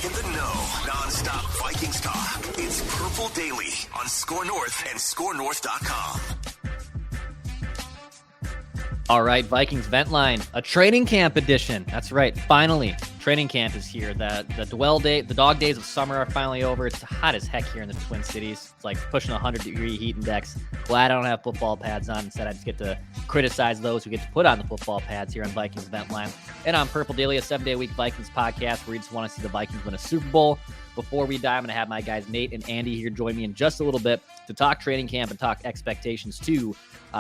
In the know, non-stop Vikings talk. It's Purple Daily on Score North and ScoreNorth.com. All right, Vikings Vent Line, a training camp edition. That's right. Finally, training camp is here. The dog days of summer are finally over. It's hot as heck here in the Twin Cities. It's like pushing 100-degree heat index. Glad I don't have football pads on. Instead, I just get to criticize those who get to put on the football pads here on Vikings Vent Line. And on Purple Daily, a 7-day-a-week Vikings podcast where we just want to see the Vikings win a Super Bowl. Before we dive, I'm going to have my guys Nate and Andy here join me in just a little bit to talk training camp and talk expectations too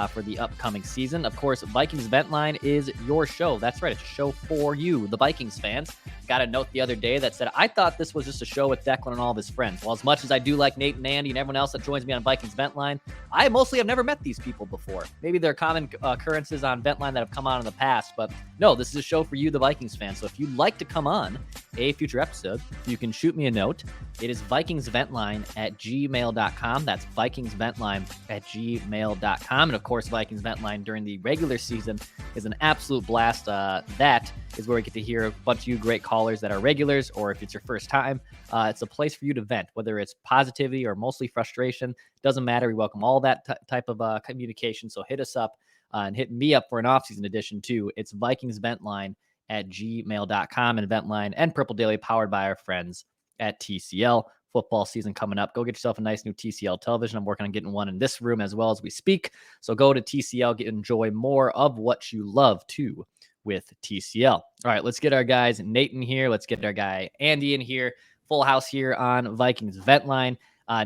for the upcoming season. Of course, Vikings Vent Line is your show. That's right. It's a show for you, the Vikings fans. Got a note the other day that said, I thought this was just a show with Declan and all of his friends. Well, as much as I do like Nate and Andy and everyone else that joins me on Vikings Vent Line, I mostly have never met these people before. Maybe there are common occurrences on Vent Line that have come on in the past, but no, this is a show for you, the Vikings fans. So if you'd like to come on a future episode, you can shoot me a note. It is vikingsventline@gmail.com. That's vikingsventline@gmail.com. And of course, Vikings Vent Line during the regular season is an absolute blast. That is where we get to hear a bunch of you great callers that are regulars, or if it's your first time, it's a place for you to vent, whether it's positivity or mostly frustration. Doesn't matter. We welcome all that type of communication. So hit us up and hit me up for an off-season edition too. It's vikingsventline@gmail.com, and Ventline and Purple Daily powered by our friends at TCL. Football season coming up. Go get yourself a nice new TCL television. I'm working on getting one in this room as well as we speak. So go to TCL, enjoy more of what you love too with TCL. All right, let's get our guys Nate in here. Let's get our guy Andy in here. Full house here on Vikings Vent Line.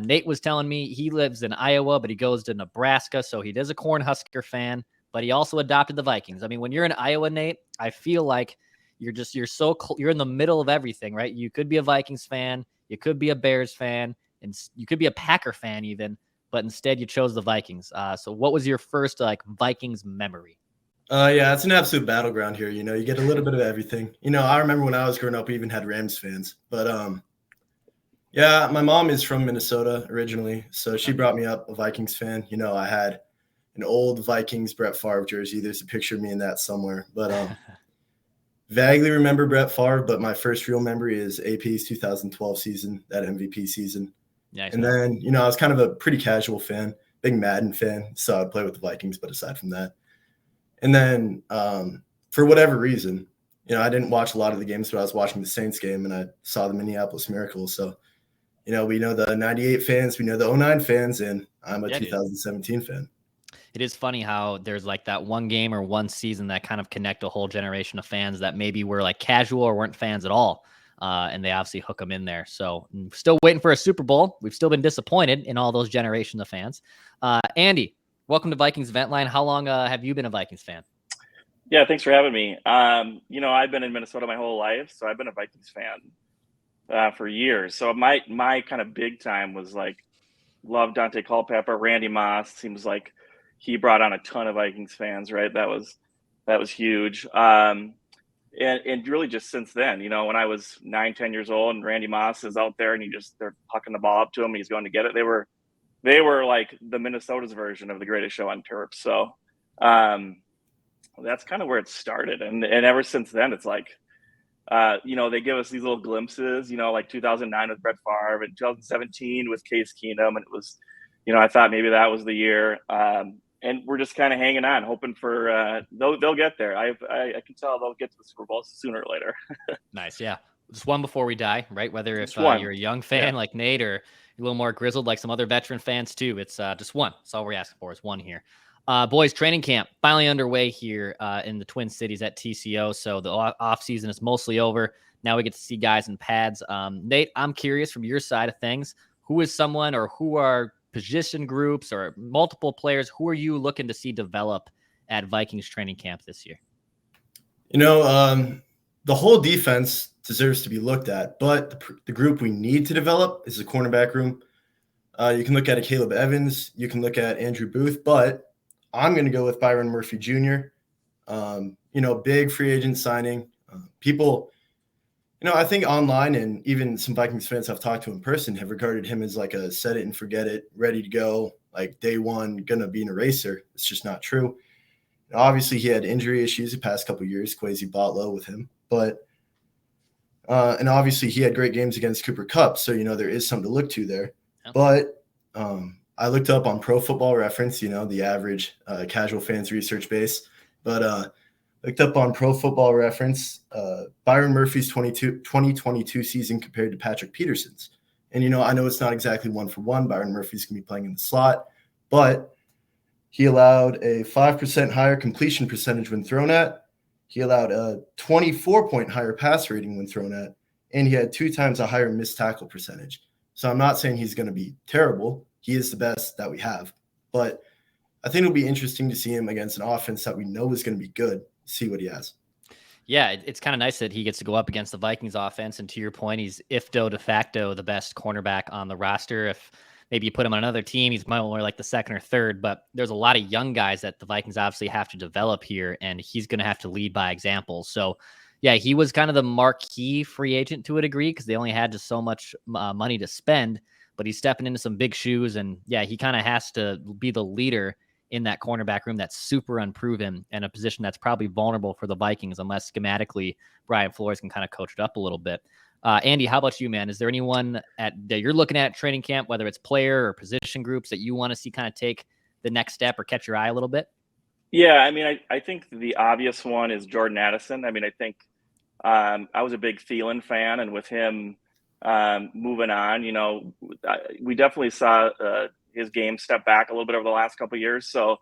Nate was telling me he lives in Iowa, but he goes to Nebraska, so he is a Cornhusker fan, but he also adopted the Vikings. I mean, when you're in Iowa, Nate, I feel like you're in the middle of everything, right? You could be a Vikings fan, you could be a Bears fan, and you could be a Packer fan even, but instead you chose the Vikings. So what was your first Vikings memory? Yeah, it's an absolute battleground here. You get a little bit of everything. I remember when I was growing up, we even had Rams fans. But yeah, my mom is from Minnesota originally, so she brought me up a Vikings fan. I had an old Vikings Brett Favre jersey. There's a picture of me in that somewhere. But vaguely remember Brett Favre, but my first real memory is AP's 2012 season, that MVP season. Nice. And then, I was kind of a pretty casual fan, big Madden fan, so I'd play with the Vikings, but aside from that. And then for whatever reason, I didn't watch a lot of the games, but I was watching the Saints game, and I saw the Minneapolis Miracle. So, we know the 98 fans, we know the 09 fans, and I'm a 2017 fan. It is funny how there's that one game or one season that kind of connect a whole generation of fans that maybe were casual or weren't fans at all. And they obviously hook them in there. So I'm still waiting for a Super Bowl. We've still been disappointed in all those generations of fans. Andy, welcome to Vikings Vent Line. How long have you been a Vikings fan? Yeah, thanks for having me. I've been in Minnesota my whole life, so I've been a Vikings fan for years. So my kind of big time was love Dante Culpepper, Randy Moss. Seems like he brought on a ton of Vikings fans, right? That was huge. And really just since then, when I was 9-10 years old and Randy Moss is out there and they're hucking the ball up to him and he's going to get it. They were like the Minnesota's version of the Greatest Show on Turf. So that's kind of where it started. And ever since then, it's they give us these little glimpses, 2009 with Brett Favre and 2017 with Case Keenum. And it was, I thought maybe that was the year. And we're just kind of hanging on, hoping for they'll get there. I can tell they'll get to the Super Bowl sooner or later. Nice, yeah. Just one before we die, right? Whether if you're a young fan like Nate or a little more grizzled like some other veteran fans too, it's just one. That's all we're asking for is one here. Boys, training camp finally underway here in the Twin Cities at TCO. So the off season is mostly over. Now we get to see guys in pads. Nate, I'm curious from your side of things, who is someone or who are position groups or multiple players, who are you looking to see develop at Vikings training camp this year? The whole defense deserves to be looked at, but the group we need to develop is the cornerback room. You can look at a Caleb Evans, you can look at Andrew Booth, but I'm going to go with Byron Murphy Jr. Big free agent signing. People, I think online and even some Vikings fans I've talked to in person have regarded him as a set it and forget it, ready to go, day one, going to be an eraser. It's just not true. Obviously, he had injury issues the past couple of years, Kwesi Botlow with him. But And obviously he had great games against Cooper Kupp. So, there is something to look to there. Yep. But I looked up on Pro Football Reference, the average casual fans research base. But looked up on Pro Football Reference, Byron Murphy's 2022 season compared to Patrick Peterson's. And, I know it's not exactly 1-for-1. Byron Murphy's going to be playing in the slot. But he allowed a 5% higher completion percentage when thrown at. He allowed a 24-point higher pass rating when thrown at. And he had 2 times a higher missed tackle percentage. So I'm not saying he's going to be terrible. He is the best that we have. But I think it'll be interesting to see him against an offense that we know is going to be good, see what he has. Yeah, it's kind of nice that he gets to go up against the Vikings offense. And to your point, he's de facto the best cornerback on the roster. If maybe you put him on another team, he's more like the second or third. But there's a lot of young guys that the Vikings obviously have to develop here, and he's going to have to lead by example. So, yeah, he was kind of the marquee free agent to a degree because they only had just so much money to spend. But he's stepping into some big shoes, and yeah, he kind of has to be the leader in that cornerback room that's super unproven and a position that's probably vulnerable for the Vikings unless schematically Brian Flores can kind of coach it up a little bit. Andy, how about you, man? Is there anyone that you're looking at training camp, whether it's player or position groups, that you want to see kind of take the next step or catch your eye a little bit? Yeah, I mean, I think the obvious one is Jordan Addison. I mean, I think I was a big Thielen fan, and with him moving on, we definitely saw his game step back a little bit over the last couple of years. So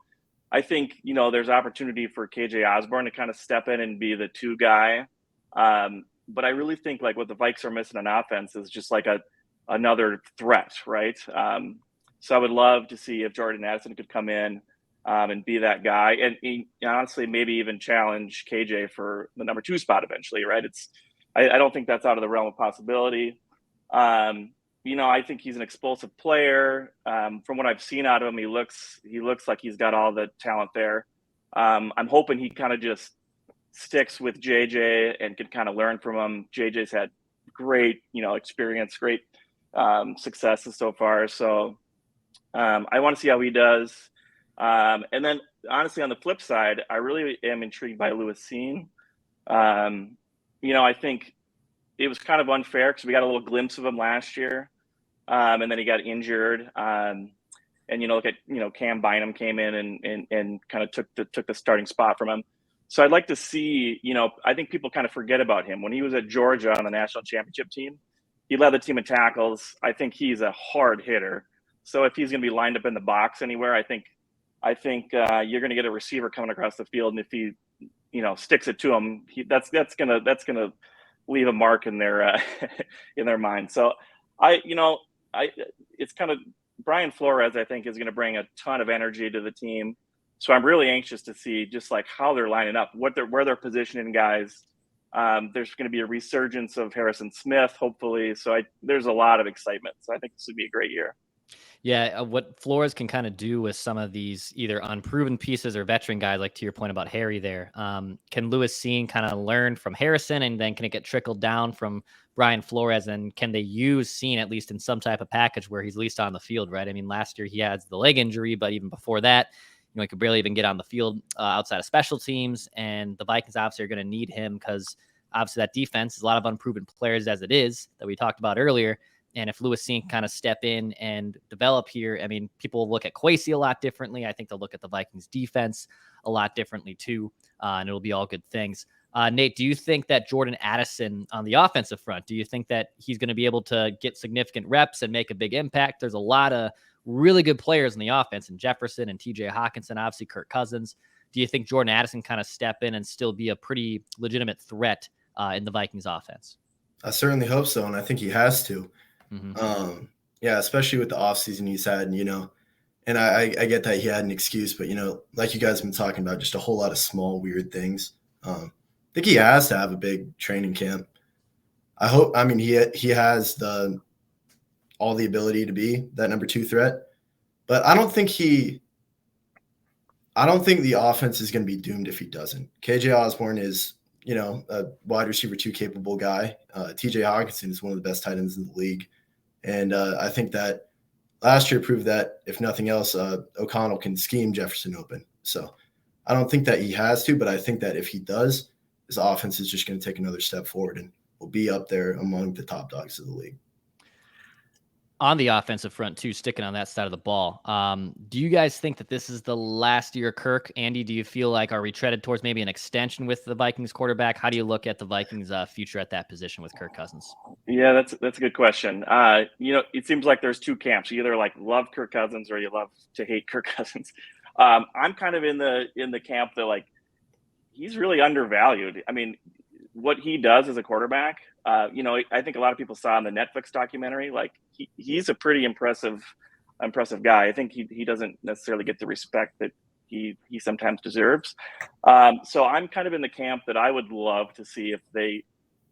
I think, there's opportunity for KJ Osborne to kind of step in and be the 2 guy. But I really think like what the Vikes are missing on offense is just like another threat, right? So I would love to see if Jordan Addison could come in and be that guy. And honestly, maybe even challenge KJ for the number 2 spot eventually, right? I don't think that's out of the realm of possibility. I think he's an explosive player. From what I've seen out of him, he looks like he's got all the talent there. I'm hoping he kind of just sticks with JJ and can kind of learn from him. JJ's had great, experience, great successes so far. So I want to see how he does. And then honestly, on the flip side, I really am intrigued by Lewis Seen. I think it was kind of unfair because we got a little glimpse of him last year. And then he got injured. And look at Cam Bynum came in and kind of took the starting spot from him. So I'd like to see, I think people kind of forget about him. When he was at Georgia on the national championship team, he led the team in tackles. I think he's a hard hitter. So if he's going to be lined up in the box anywhere, I think you're going to get a receiver coming across the field, and if he sticks it to him, that's gonna leave a mark in their in their mind. So it's kind of Brian Flores, I think, is going to bring a ton of energy to the team. So I'm really anxious to see just like how they're lining up, where they're positioning guys. There's going to be a resurgence of Harrison Smith, hopefully. So there's a lot of excitement. So I think this would be a great year. Yeah, what Flores can kind of do with some of these either unproven pieces or veteran guys, like to your point about Harry there, can Lewis Seen kind of learn from Harrison, and then can it get trickled down from Brian Flores, and can they use Seen at least in some type of package where he's at least on the field, right? I mean, last year he had the leg injury, but even before that, he could barely even get on the field outside of special teams, and the Vikings obviously are going to need him because obviously that defense is a lot of unproven players as it is that we talked about earlier. And if Lewis Seen can kind of step in and develop here, I mean, people will look at Kwesi a lot differently. I think they'll look at the Vikings defense a lot differently too, and it'll be all good things. Nate, do you think that Jordan Addison on the offensive front, do you think that he's going to be able to get significant reps and make a big impact? There's a lot of really good players in the offense, and Jefferson and TJ Hawkinson, obviously Kirk Cousins. Do you think Jordan Addison kind of step in and still be a pretty legitimate threat in the Vikings offense? I certainly hope so, and I think he has to. Mm-hmm. Yeah, especially with the offseason he's had, and I get that he had an excuse, but, like you guys have been talking about, just a whole lot of small, weird things. I think he has to have a big training camp. He has all the ability to be that number 2 threat, but I don't think the offense is going to be doomed if he doesn't. KJ Osborne is, a wide receiver 2 capable guy. TJ Hawkinson is one of the best tight ends in the league. And I think that last year proved that, if nothing else, O'Connell can scheme Jefferson open. So I don't think that he has to, but I think that if he does, his offense is just going to take another step forward. And will be up there among the top dogs of the league. On the offensive front, too, sticking on that side of the ball, do you guys think that this is the last year Kirk? Andy, do you feel like are we treaded towards maybe an extension with the Vikings quarterback? How do you look at the Vikings' future at that position with Kirk Cousins? Yeah, that's a good question. It seems like there's two camps. You either like love Kirk Cousins or you love to hate Kirk Cousins. I'm kind of in the camp that like he's really undervalued. I mean, what he does as a quarterback, I think a lot of people saw in the Netflix documentary, like he's a pretty impressive guy. I think he doesn't necessarily get the respect that he sometimes deserves. So I'm kind of in the camp that I would love to see if they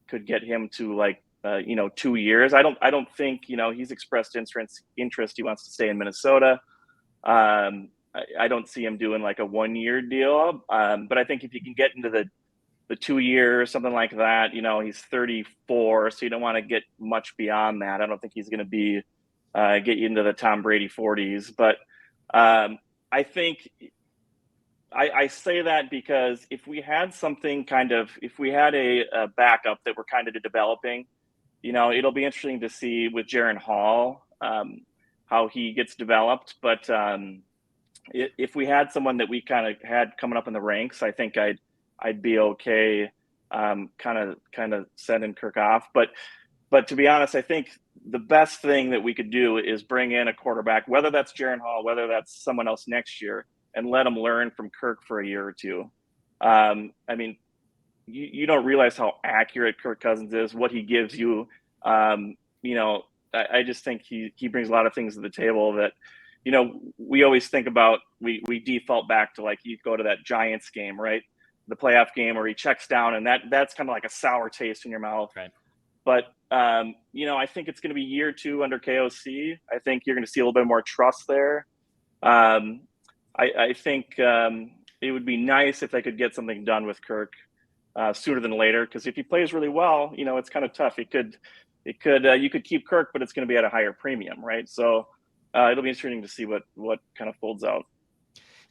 could get him to like 2 years. I don't think he's expressed interest. He wants to stay in Minnesota. I don't see him doing like a 1-year deal. But I think if you can get into the 2 years, something like that, he's 34, so you don't want to get much beyond that. I don't think he's going to be get you into the Tom Brady 40s. But I think I say that because if we had a backup that we're kind of developing, it'll be interesting to see with Jaren Hall how he gets developed. But if we had someone that we kind of had coming up in the ranks, I think I'd be okay kind of sending Kirk off. But to be honest, I think the best thing that we could do is bring in a quarterback, whether that's Jaren Hall, whether that's someone else next year, and let them learn from Kirk for a year or two. I mean, you don't realize how accurate Kirk Cousins is, what he gives you. I just think he brings a lot of things to the table that, we always think about, we default back to like, you go to that Giants game, right? The playoff game where he checks down and that's kind of like a sour taste in your mouth. Right. But, I think it's going to be year 2 under KOC. I think you're going to see a little bit more trust there. I think it would be nice if they could get something done with Kirk sooner than later, because if he plays really well, it's kind of tough. You could keep Kirk, but it's going to be at a higher premium, right? So it'll be interesting to see what kind of folds out.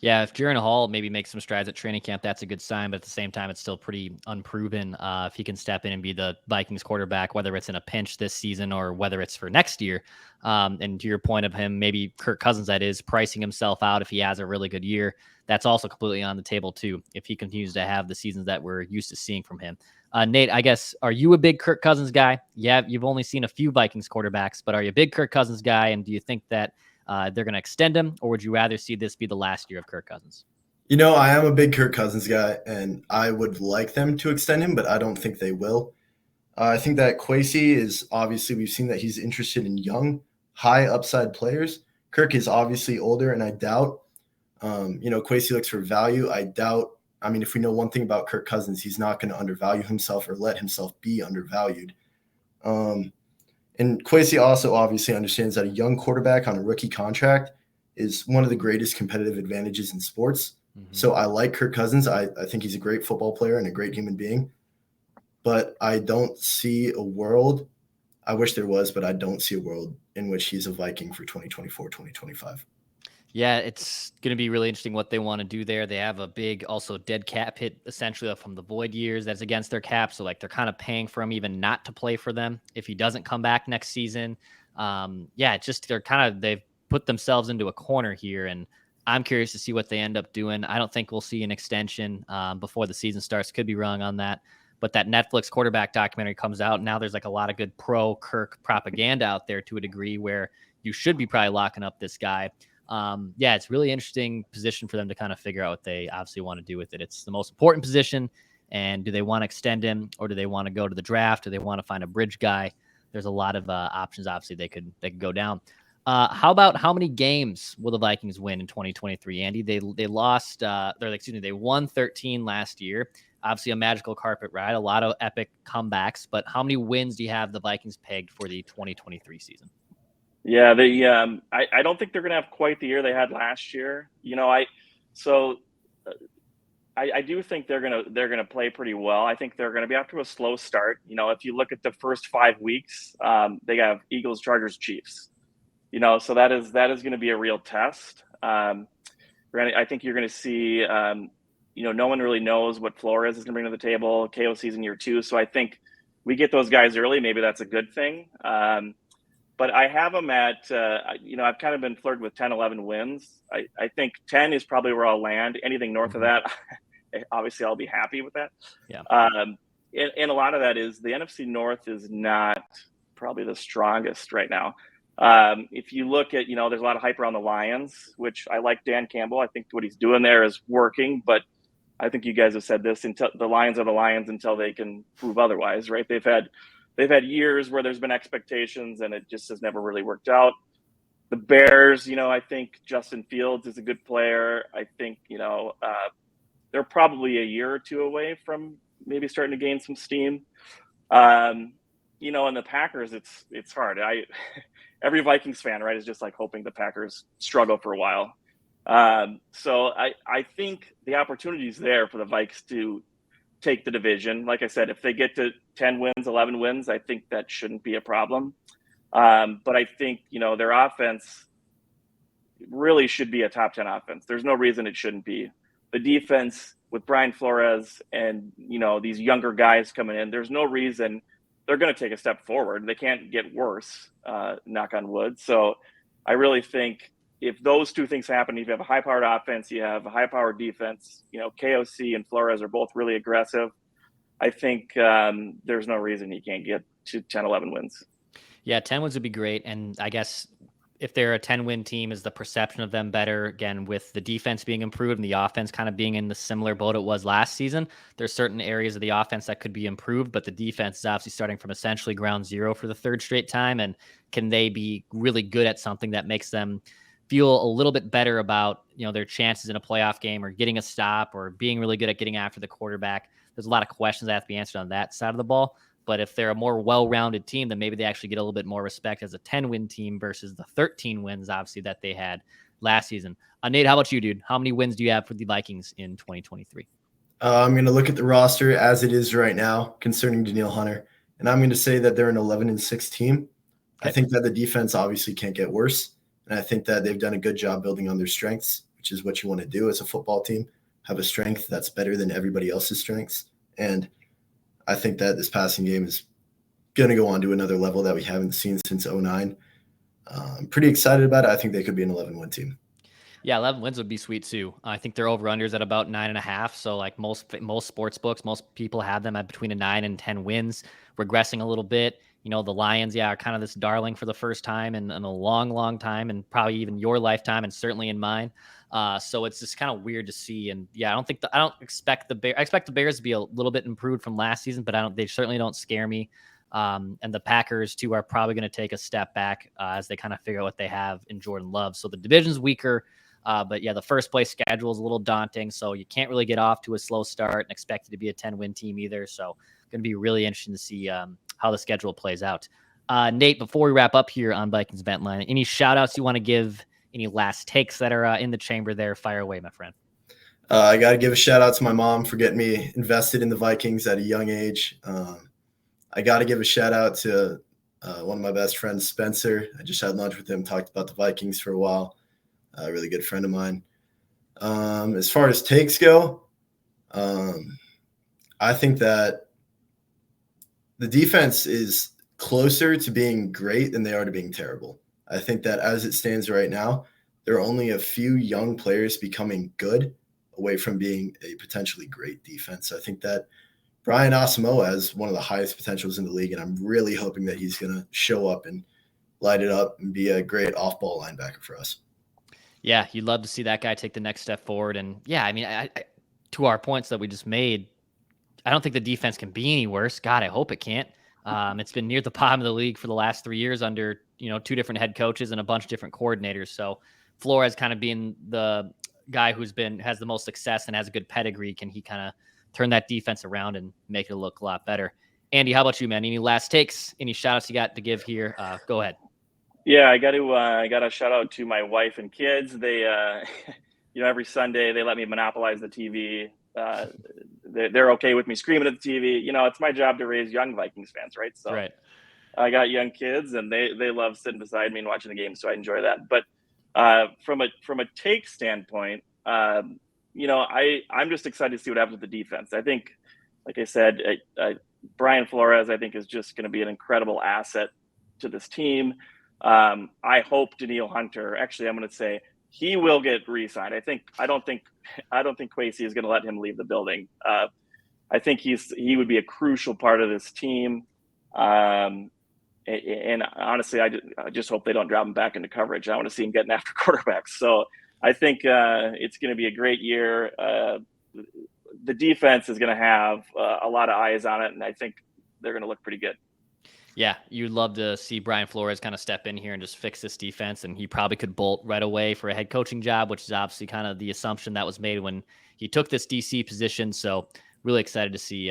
Yeah, if Jaren Hall maybe makes some strides at training camp, that's a good sign. But at the same time, it's still pretty unproven if he can step in and be the Vikings quarterback, whether it's in a pinch this season or whether it's for next year. And to your point of him, maybe Kirk Cousins, that is, pricing himself out if he has a really good year, that's also completely on the table too, if he continues to have the seasons that we're used to seeing from him. Nate, I guess, are you a big Kirk Cousins guy? Yeah, you've only seen a few Vikings quarterbacks, but are you a big Kirk Cousins guy? And do you think that they're going to extend him, or would you rather see this be the last year of Kirk Cousins? I am a big Kirk Cousins guy, and I would like them to extend him, but I don't think they will. I think that Kwesi is obviously, we've seen that he's interested in young, high upside players. Kirk is obviously older, and I doubt, Kwesi looks for value. If we know one thing about Kirk Cousins, he's not going to undervalue himself or let himself be undervalued. And Kwesi also obviously understands that a young quarterback on a rookie contract is one of the greatest competitive advantages in sports. Mm-hmm. So I like Kirk Cousins. I think he's a great football player and a great human being. But I don't see a world – I wish there was, but I don't see a world in which he's a Viking for 2024, 2025. Yeah, it's going to be really interesting what they want to do there. They have a big, also dead cap hit essentially from the void years that's against their cap. So like they're kind of paying for him even not to play for them if he doesn't come back next season. They've put themselves into a corner here, and I'm curious to see what they end up doing. I don't think we'll see an extension before the season starts. Could be wrong on that. But that Netflix quarterback documentary comes out. Now there's like a lot of good pro Kirk propaganda out there to a degree where you should be probably locking up this guy. It's really interesting position for them to kind of figure out what they obviously want to do with it. It's the most important position. And do they want to extend him, or do they want to go to the draft? Do they want to find a bridge guy? There's a lot of options. Obviously they could go down. How many games will the Vikings win in 2023, Andy? They won 13 last year. Obviously a magical carpet ride, a lot of epic comebacks, but how many wins do you have the Vikings pegged for the 2023 season? Yeah, I don't think they're going to have quite the year they had last year. I do think they're going to play pretty well. I think they're going to be off to a slow start. If you look at the first 5 weeks, they have Eagles, Chargers, Chiefs. So that is going to be a real test. I think you're going to see, no one really knows what Flores is going to bring to the table. KOC's in year 2, so I think we get those guys early, maybe that's a good thing. But I have them at, I've kind of been flirting with 10, 11 wins. I think 10 is probably where I'll land. Anything north of that, obviously I'll be happy with that. Yeah. And a lot of that is the NFC North is not probably the strongest right now. If you look at, there's a lot of hype around the Lions, which I like Dan Campbell. I think what he's doing there is working, but I think you guys have said this, until the Lions are the Lions until they can prove otherwise, right? They've had years where there's been expectations and it just has never really worked out. The Bears, I think Justin Fields is a good player. I think, they're probably a year or two away from maybe starting to gain some steam. And the Packers, it's hard. Every Vikings fan, right, is just like hoping the Packers struggle for a while. So I think the opportunity is there for the Vikes to take the division. Like I said, if they get to 10 wins, 11 wins, I think that shouldn't be a problem. But I think, their offense really should be a top 10 offense. There's no reason it shouldn't be. The defense with Brian Flores and, these younger guys coming in, there's no reason they're going to take a step forward. They can't get worse, knock on wood. So I really think if those two things happen, if you have a high-powered offense, you have a high-powered defense, KOC and Flores are both really aggressive. I think there's no reason he can't get to 10, 11 wins. Yeah, 10 wins would be great. And I guess if they're a 10-win team, is the perception of them better? Again, with the defense being improved and the offense kind of being in the similar boat it was last season, there's certain areas of the offense that could be improved, but the defense is obviously starting from essentially ground zero for the third straight time. And can they be really good at something that makes them feel a little bit better about, their chances in a playoff game or getting a stop or being really good at getting after the quarterback? There's a lot of questions that have to be answered on that side of the ball. But if they're a more well-rounded team, then maybe they actually get a little bit more respect as a 10-win team versus the 13 wins, obviously, that they had last season. Nate, how about you, dude? How many wins do you have for the Vikings in 2023? I'm going to look at the roster as it is right now concerning Danielle Hunter, and I'm going to say that they're an 11-6 team. Okay. I think that the defense obviously can't get worse, and I think that they've done a good job building on their strengths, which is what you want to do as a football team, have a strength that's better than everybody else's strengths. And I think that this passing game is going to go on to another level that we haven't seen since 2009. I'm pretty excited about it. I think they could be an 11-win team. Yeah, 11 wins would be sweet too. I think their over-unders at about 9.5. So like most sports books, most people have them at between a 9 and 10 wins, regressing a little bit. The Lions, are kind of this darling for the first time in a long, long time, and probably even your lifetime, and certainly in mine. So it's just kind of weird to see. And yeah, I don't expect the Bears. I expect the Bears to be a little bit improved from last season, but they certainly don't scare me. And the Packers too are probably going to take a step back as they kind of figure out what they have in Jordan Love. So the division's weaker. But yeah, the first place schedule is a little daunting, so you can't really get off to a slow start and expect it to be a 10-win team either. So going to be really interesting to see how the schedule plays out. Nate, before we wrap up here on Vikings Vent Line, any shout outs you want to give, any last takes that are in the chamber there? Fire away, my friend. I got to give a shout out to my mom for getting me invested in the Vikings at a young age. I got to give a shout out to one of my best friends, Spencer. I just had lunch with him, talked about the Vikings for a while. A really good friend of mine. As far as takes go, I think that the defense is closer to being great than they are to being terrible. I think that as it stands right now, there are only a few young players becoming good away from being a potentially great defense. I think that Brian Asamoah has one of the highest potentials in the league, and I'm really hoping that he's going to show up and light it up and be a great off-ball linebacker for us. Yeah, you'd love to see that guy take the next step forward. And yeah, I mean, to our points that we just made, I don't think the defense can be any worse. God, I hope it can't. It's been near the bottom of the league for the last 3 years under, two different head coaches and a bunch of different coordinators. So Flores kind of being the guy has the most success and has a good pedigree. Can he kind of turn that defense around and make it look a lot better? Andy, how about you, man? Any last takes? Any shout outs you got to give here? Go ahead. Yeah, I got to shout out to my wife and kids. They, every Sunday they let me monopolize the TV. They're okay with me screaming at the TV. It's my job to raise young Vikings fans, right? So right. I got young kids, and they love sitting beside me and watching the game, so I enjoy that. But from a take standpoint, I'm just excited to see what happens with the defense. I think, like I said, Brian Flores, I think, is just going to be an incredible asset to this team. I hope Daniil Hunter. Actually, I'm going to say he will get re-signed. I don't think Kwesi is going to let him leave the building. I think he would be a crucial part of this team. And honestly, I just hope they don't drop him back into coverage. I want to see him getting after quarterbacks. So I think it's going to be a great year. The defense is going to have a lot of eyes on it, and I think they're going to look pretty good. Yeah, you'd love to see Brian Flores kind of step in here and just fix this defense, and he probably could bolt right away for a head coaching job, which is obviously kind of the assumption that was made when he took this DC position. So really excited to see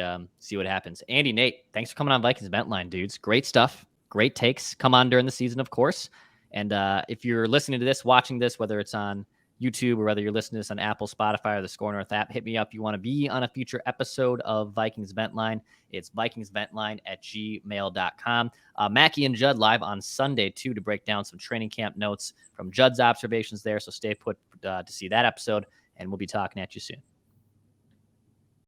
what happens. Andy, Nate, thanks for coming on Vikings Vent Line, dudes. Great stuff. Great takes. Come on during the season, of course. And if you're listening to this, watching this, whether it's on YouTube or whether you're listening to this on Apple, Spotify, or the Score North app, hit me up. You want to be on a future episode of Vikings Vent Line. It's vikingsventline@gmail.com. Mackie and Judd live on Sunday, too, to break down some training camp notes from Judd's observations there. So stay put to see that episode, and we'll be talking at you soon.